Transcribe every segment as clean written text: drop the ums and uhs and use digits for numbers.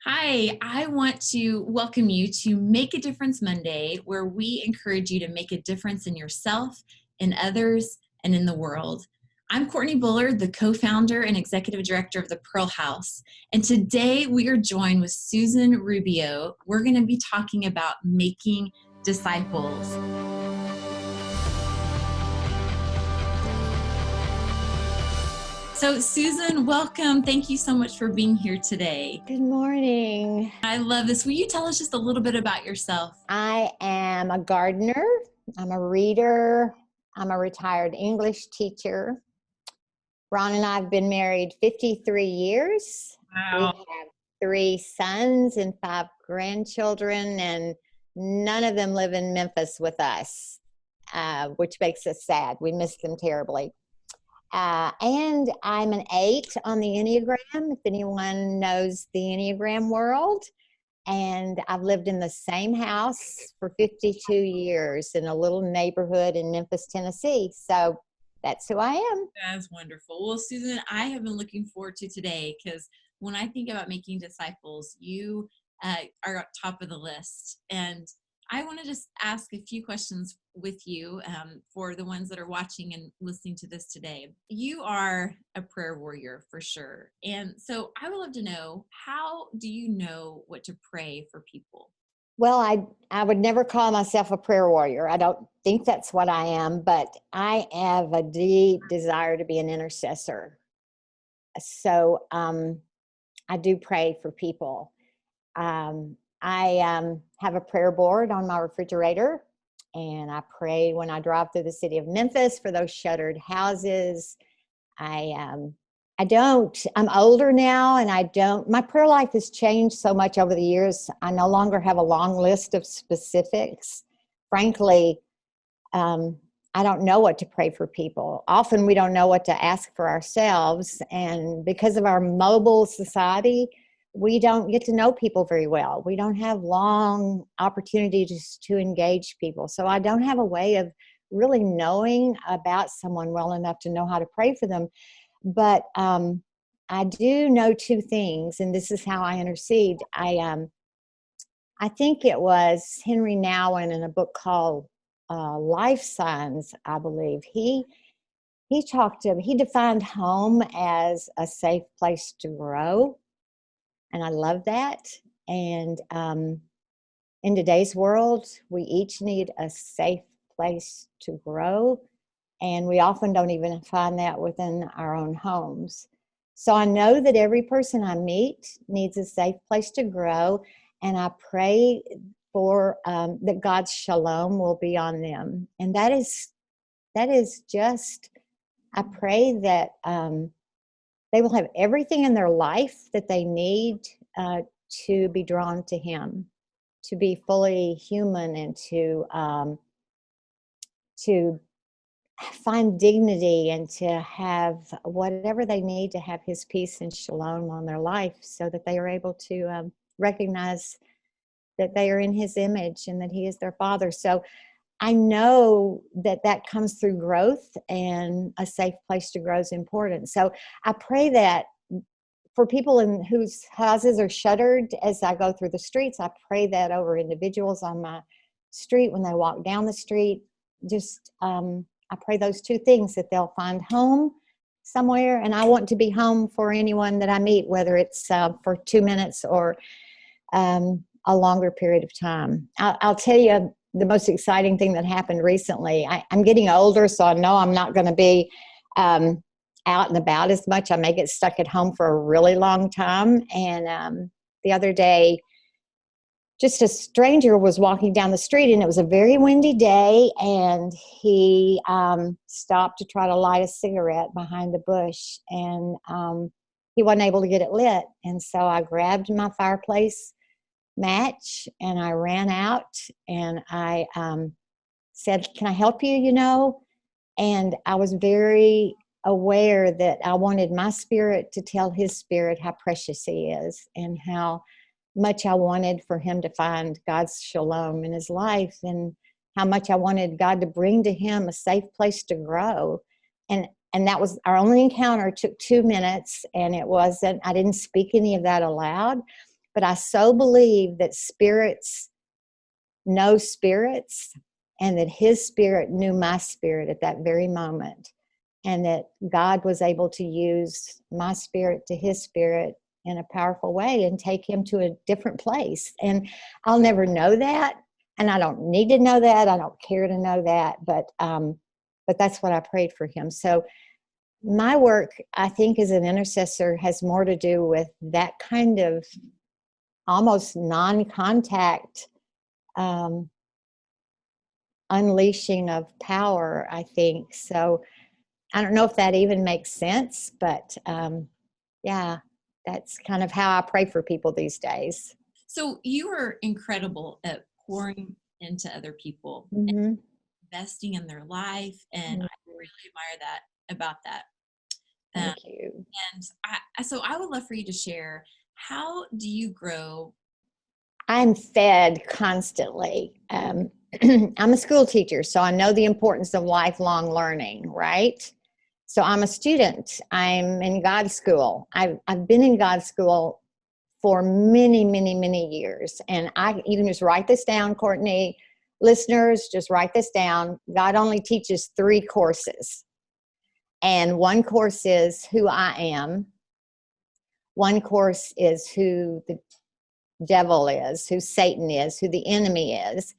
Hi, I want to welcome you to Make a Difference Monday, where we encourage you to make a difference in yourself, in others, and in the world. I'm Courtney Bullard, the co founder and executive director of the Pearl House. And today we are joined with Susan Rubio. We're going to be talking about making disciples. So, Susan, welcome. Thank you so much for being here today. Good morning. I love this. Will you tell us just a little bit about yourself? I am a gardener. I'm a reader. I'm a retired English teacher. Ron and I have been married 53 years. We Wow. have 3 sons and 5 grandchildren, and none of them live in Memphis with us, which makes us sad. We miss them terribly. And I'm an 8 on the Enneagram, if anyone knows the Enneagram world. And I've lived in the same house for 52 years in a little neighborhood in Memphis, Tennessee. So that's who I am. That's wonderful. Well, Susan, I have been looking forward to today because when I think about making disciples, you are at top of the list. And I want to just ask a few questions with you for the ones that are watching and listening to this today. You are a prayer warrior for sure. And so I would love to know, how do you know what to pray for people? Well, I would never call myself a prayer warrior. I don't think that's what I am, but I have a deep desire to be an intercessor. So I do pray for people. I have a prayer board on my refrigerator, and I pray when I drive through the city of Memphis for those shuttered houses. I'm older now, and my prayer life has changed so much over the years. I no longer have a long list of specifics. Frankly, I don't know what to pray for people. Often we don't know what to ask for ourselves, and because of our mobile society, we don't get to know people very well. We don't have long opportunities to engage people. So I don't have a way of really knowing about someone well enough to know how to pray for them. But I do know 2 things, and this is how I intercede. I think it was Henry Nouwen in a book called Life Signs, I believe. He defined home as a safe place to grow. And I love that. And in today's world, we each need a safe place to grow. And we often don't even find that within our own homes. So I know that every person I meet needs a safe place to grow. And I pray for that God's shalom will be on them. And that is just, I pray that they will have everything in their life that they need to be drawn to Him, to be fully human, and to find dignity, and to have whatever they need to have His peace and shalom on their life, so that they are able to recognize that they are in His image and that He is their Father. So I know that comes through growth, and a safe place to grow is important. So I pray that for people whose houses are shuttered, as I go through the streets, I pray that over individuals on my street when they walk down the street. Just I pray those 2 things, that they'll find home somewhere, and I want to be home for anyone that I meet, whether it's for 2 minutes or a longer period of time. I'll tell you the most exciting thing that happened recently. I'm getting older, so I know I'm not going to be out and about as much. I may get stuck at home for a really long time. And the other day, just a stranger was walking down the street, and it was a very windy day, and he stopped to try to light a cigarette behind the bush, and he wasn't able to get it lit. And so I grabbed my fireplace match, and I ran out, and I said, "Can I help you, And I was very aware that I wanted my spirit to tell his spirit how precious he is, and how much I wanted for him to find God's shalom in his life, and how much I wanted God to bring to him a safe place to grow. And that was our only encounter. It took 2 minutes, and I didn't speak any of that aloud, But I so believe that spirits know spirits, and that his spirit knew my spirit at that very moment, and that God was able to use my spirit to his spirit in a powerful way and take him to a different place. And I'll never know that, and I don't need to know that. I don't care to know that, but that's what I prayed for him. So my work, I think, as an intercessor has more to do with that kind of almost non-contact unleashing of power, I think. So I don't know if that even makes sense, but yeah, that's kind of how I pray for people these days. So you are incredible at pouring into other people, Mm-hmm. investing in their life, and I really admire that about that. Um, Thank you. and so I would love for you to share, how do you grow? I'm fed constantly. I'm a school teacher, so I know the importance of lifelong learning, right? So I'm a student. I'm in God's school. I've been in God's school for many, many, many years. And you can just write this down, Courtney. Listeners, just write this down. God only teaches 3 courses. And one course is who I am. One course is who the devil is, who Satan is, who the enemy is.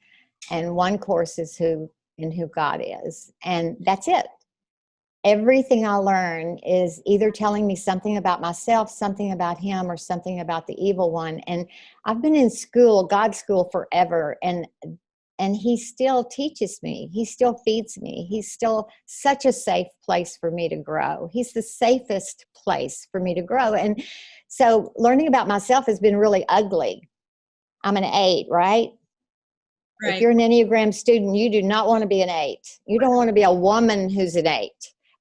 And one course is who God is. And that's it. Everything I learn is either telling me something about myself, something about him, or something about the evil one. And I've been in school, God's school, forever, and he still teaches me. He still feeds me. He's still such a safe place for me to grow. He's the safest place for me to grow. And so learning about myself has been really ugly. I'm an 8, right? If Right. you're an Enneagram student, you do not want to be an 8. You don't want to be a woman who's an 8,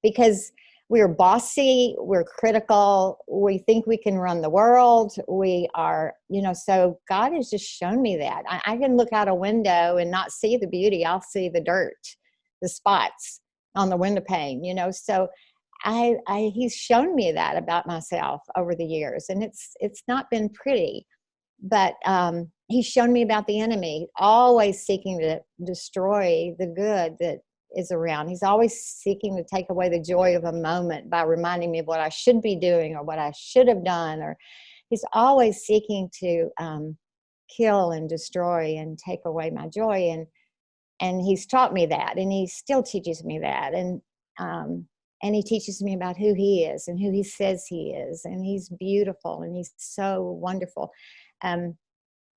because we're bossy, we're critical, we think we can run the world. We are, so God has just shown me that. I can look out a window and not see the beauty. I'll see the dirt, the spots on the window pane, So he's shown me that about myself over the years, and it's not been pretty. But he's shown me about the enemy, always seeking to destroy the good that is around. He's always seeking to take away the joy of a moment by reminding me of what I should be doing or what I should have done. Or he's always seeking to kill and destroy and take away my joy. And he's taught me that, and he still teaches me that. And he teaches me about who he is and who he says he is. And he's beautiful, and he's so wonderful.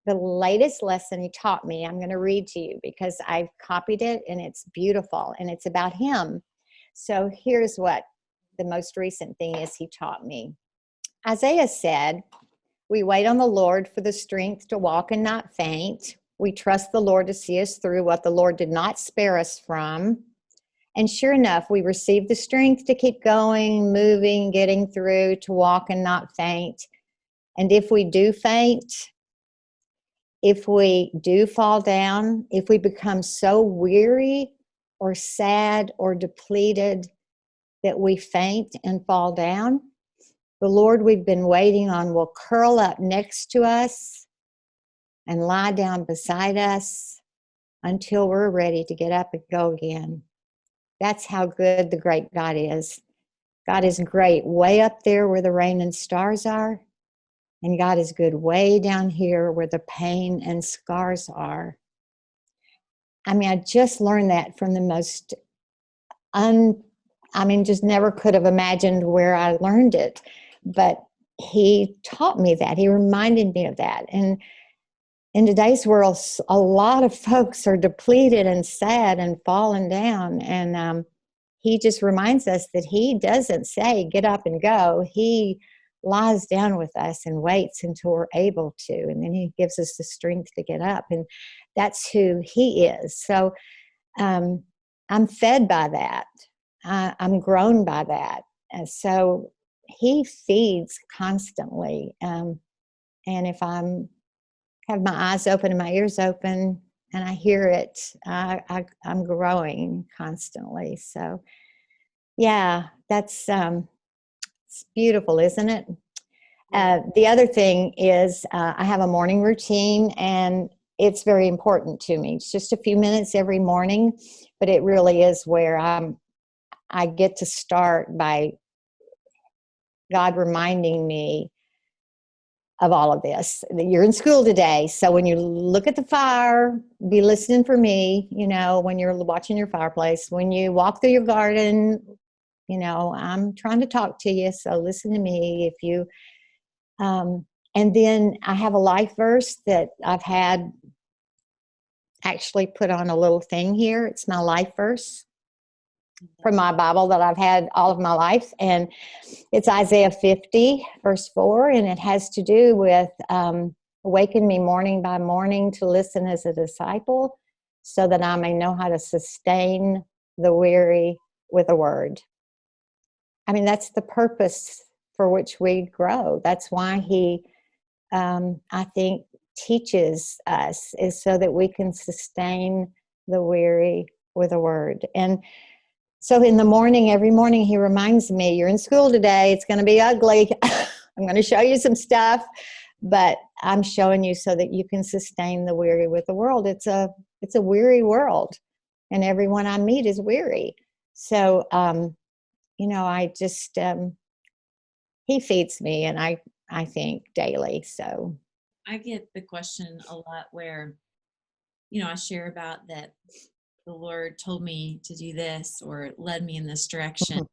The latest lesson he taught me, I'm going to read to you because I've copied it, and it's beautiful, and it's about him. So here's what the most recent thing is he taught me. Isaiah said, "We wait on the Lord for the strength to walk and not faint. We trust the Lord to see us through what the Lord did not spare us from." And sure enough, we receive the strength to keep going, moving, getting through, to walk and not faint. And if we do faint, if we do fall down, if we become so weary or sad or depleted that we faint and fall down, the Lord we've been waiting on will curl up next to us and lie down beside us until we're ready to get up and go again. That's how good the great God is. God is great way up there where the rain and stars are. And God is good way down here where the pain and scars are. I mean, I just learned that from the most, just never could have imagined where I learned it. But he taught me that. He reminded me of that. And in today's world, a lot of folks are depleted and sad and falling down. And he just reminds us that he doesn't say, get up and go. He lies down with us and waits until we're able to. And then he gives us the strength to get up. And that's who he is. So I'm fed by that. I'm grown by that. And so he feeds constantly. And if I'm have my eyes open and my ears open and I hear it, I'm growing constantly. So yeah, that's it's beautiful, isn't it? The other thing is I have a morning routine, and it's very important to me. It's just a few minutes every morning, but it really is where I get to start by God reminding me of all of this. You're in school today, so when you look at the fire, be listening for me, when you're watching your fireplace. When you walk through your garden, I'm trying to talk to you, so listen to me. If you and then I have a life verse that I've had actually put on a little thing here. It's my life verse from my Bible that I've had all of my life. And it's Isaiah 50, verse 4. And it has to do with awaken me morning by morning to listen as a disciple, so that I may know how to sustain the weary with a word. I mean, that's the purpose for which we grow. That's why he, I think, teaches us, is so that we can sustain the weary with a word. And so in the morning, every morning, he reminds me, you're in school today. It's going to be ugly. I'm going to show you some stuff, but I'm showing you so that you can sustain the weary with the world. It's a weary world, and everyone I meet is weary. So, I just, he feeds me, and I think daily. So I get the question a lot where, I share about that the Lord told me to do this or led me in this direction.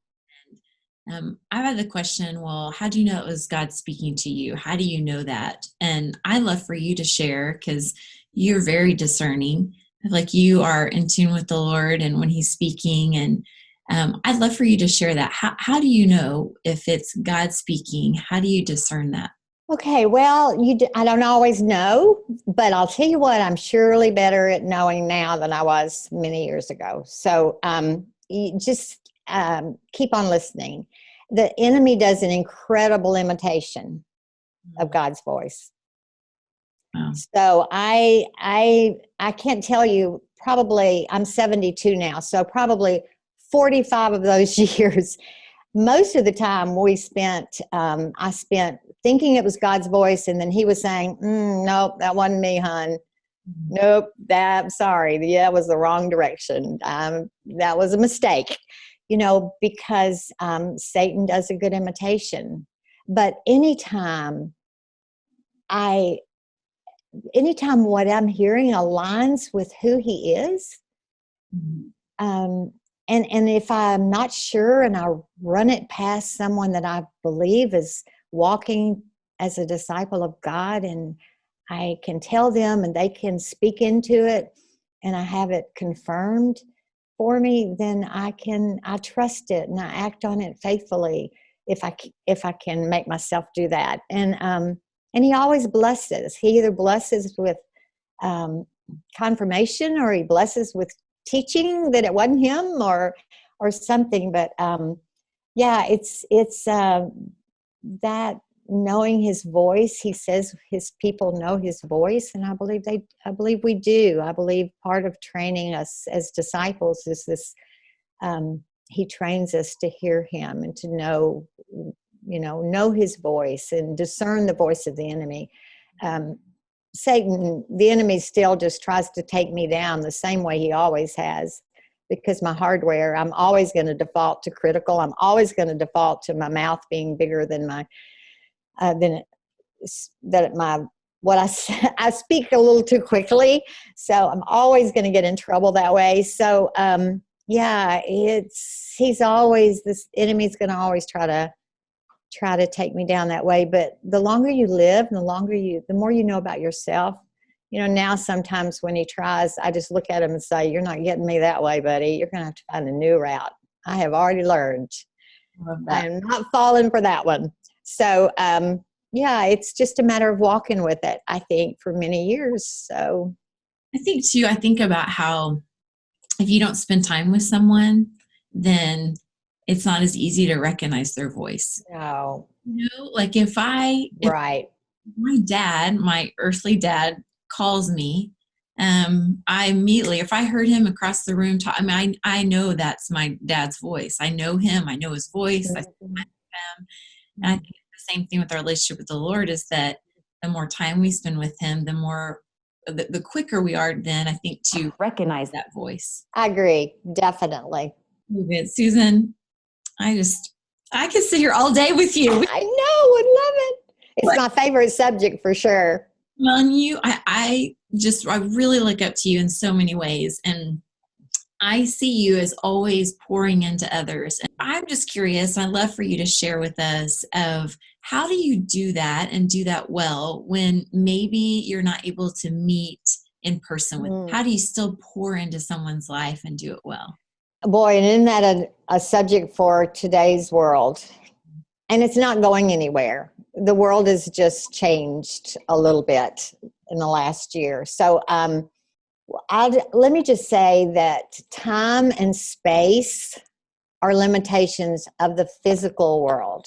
I've had the question, well, how do you know it was God speaking to you? How do you know that? And I love for you to share, because you're very discerning. Like, you are in tune with the Lord and when he's speaking. And I'd love for you to share that. How do you know if it's God speaking? How do you discern that? Okay, well, I don't always know, but I'll tell you what, I'm surely better at knowing now than I was many years ago. So you just keep on listening. The enemy does an incredible imitation of God's voice. Wow. So I can't tell you, probably I'm 72 now, so probably 45 of those years, most of the time I spent thinking it was God's voice, and then he was saying, nope, that wasn't me, hon. Nope, sorry, that was the wrong direction. That was a mistake, because Satan does a good imitation. But anytime what I'm hearing aligns with who he is, and if I'm not sure and I run it past someone that I believe is walking as a disciple of God, and I can tell them and they can speak into it, and I have it confirmed for me, then I trust it and I act on it faithfully if I can make myself do that. And he always blesses. He either blesses with confirmation, or he blesses with teaching that it wasn't him, or something. But it's that knowing his voice. He says his people know his voice, and I believe we do. I believe part of training us as disciples is this. He trains us to hear him and to know his voice and discern the voice of the enemy. Satan, the enemy, still just tries to take me down the same way he always has, because my hardware, I'm always going to default to critical. I'm always going to default to my mouth being bigger than what I speak a little too quickly. So I'm always going to get in trouble that way. So, this enemy's going to always try to take me down that way. But the longer you live, the more you know about yourself. Now sometimes when he tries, I just look at him and say, you're not getting me that way, buddy. You're going to have to find a new route. I have already learned. I'm not falling for that one. So, it's just a matter of walking with it, I think, for many years. So I think about how if you don't spend time with someone, then it's not as easy to recognize their voice. No. Like if my dad, my earthly dad, calls me, I immediately, if I heard him across the room talk, I know that's my dad's voice. I know him. I know his voice. I spend time with him. And I think the same thing with our relationship with the Lord, is that the more time we spend with him, the quicker we are then, I think, to recognize that voice. I agree. Definitely. Susan, I could sit here all day with you. I know, would love it. It's my favorite subject for sure. Well, and I really look up to you in so many ways. And I see you as always pouring into others. And I'm just curious, and I'd love for you to share with us of how do you do that and do that well when maybe you're not able to meet in person with, how do you still pour into someone's life and do it well? Boy, and isn't that a subject for today's world? And it's not going anywhere. The world has just changed a little bit in the last year. So let me just say that time and space are limitations of the physical world.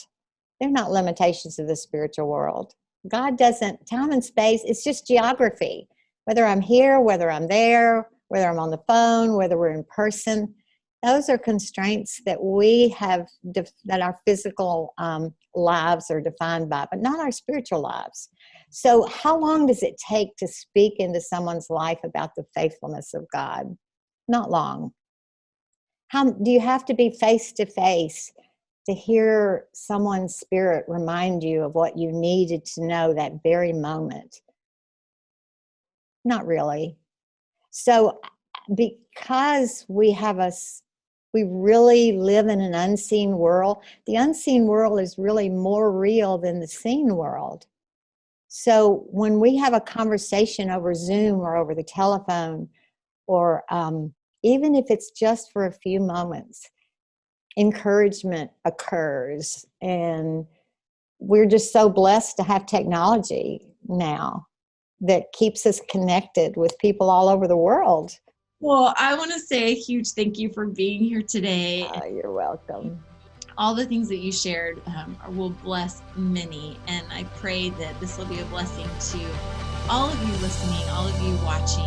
They're not limitations of the spiritual world. God doesn't, time and space, it's just geography. Whether I'm here, whether I'm there, whether I'm on the phone, whether we're in person, those are constraints that we have, that our physical lives are defined by, but not our spiritual lives. So how long does it take to speak into someone's life about the faithfulness of God? Not long. How do you have to be face to face to hear someone's spirit remind you of what you needed to know that very moment? Not really. So because we really live in an unseen world, the unseen world is really more real than the seen world. So when we have a conversation over Zoom or over the telephone, or even if it's just for a few moments, encouragement occurs. And we're just so blessed to have technology now that keeps us connected with people all over the world. Well, I want to say a huge thank you for being here today. You're welcome. All the things that you shared will bless many. And I pray that this will be a blessing to all of you listening, all of you watching.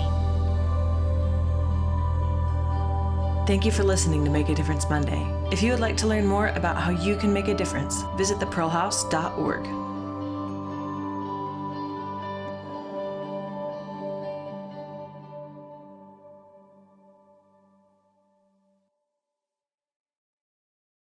Thank you for listening to Make a Difference Monday. If you would like to learn more about how you can make a difference, visit thepearlhouse.org.